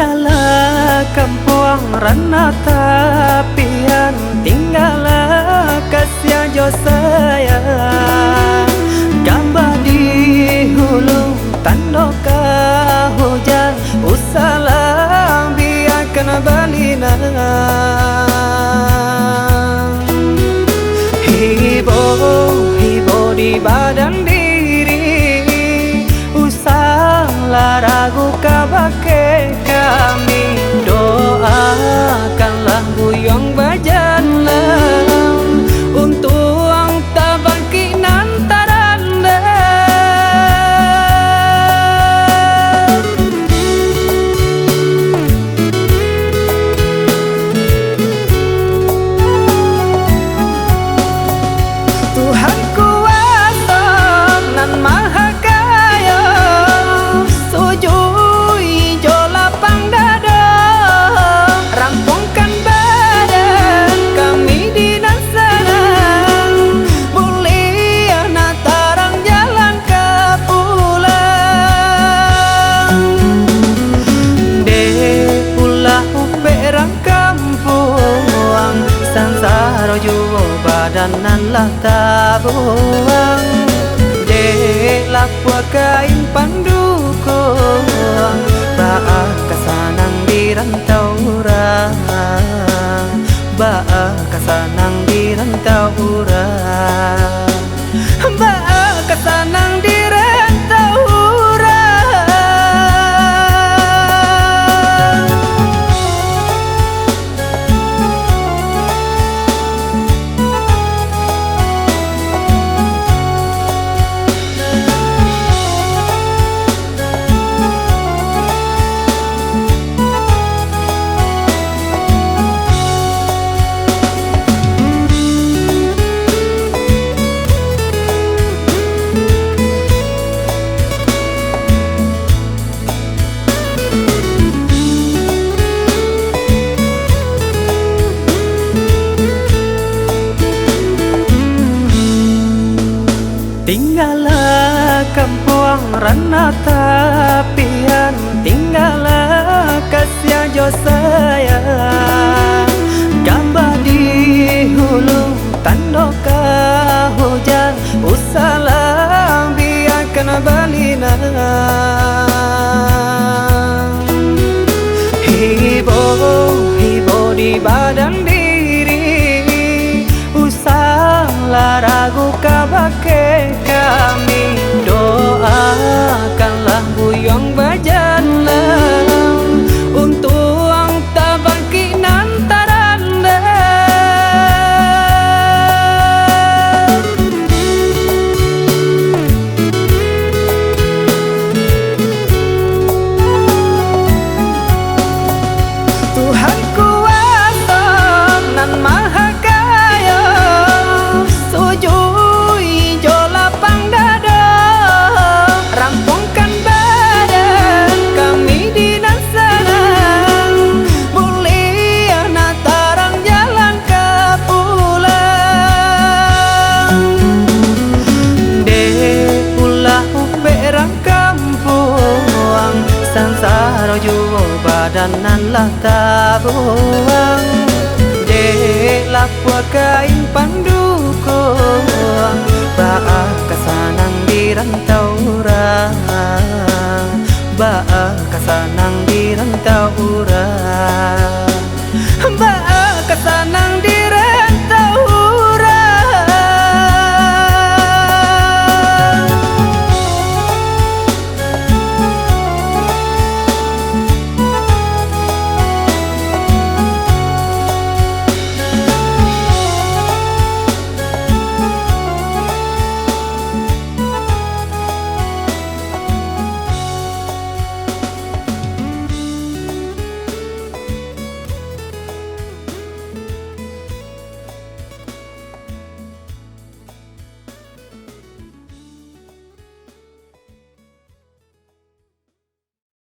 Tinggallah kampung rana tapian, tinggallah kasih jo saya. Gambar di hulu tandoka hujan, usalam biarkan balina. Hibo di badan diri, usahlah ragu kabake kami. Doakanlah buyong bajanlah untuk ang tabangki nantaranda. Tuhan kuasa nan maha kaya, sujui jo lapang dada, rampungkan badan kami di nasana, mulia natarang jalan ke pulang. De ulah perang kampung, sansaro juo badanan lah tabuang. De lapua kain pandukung, ba'a kasanang di rantau urang, ba'a kasanang di rantau urang, ba'a kasanang di rantau urang. Tinggallah kampung rana tapian, tinggallah kasih jo saya. Gambar di hulu tandoka hujan, usalam biarkan balina. Hibo di badan diri, usahlah ragu kabake kami. Doakanlah buyong bajanlah untuk ang tabangki nantaranda. Tuhan kuasa nan maha kaya, sujui jo lapang dada, rampungkan badan kami di nasana, mulia natarang jalan ke pulang. De ulah perang kampung, sansaro juo badanan lah tabuang. De lapua kain pandukung, ba'a kasanang di rantau urang, ba'a kasanang di rantau urang, ba'a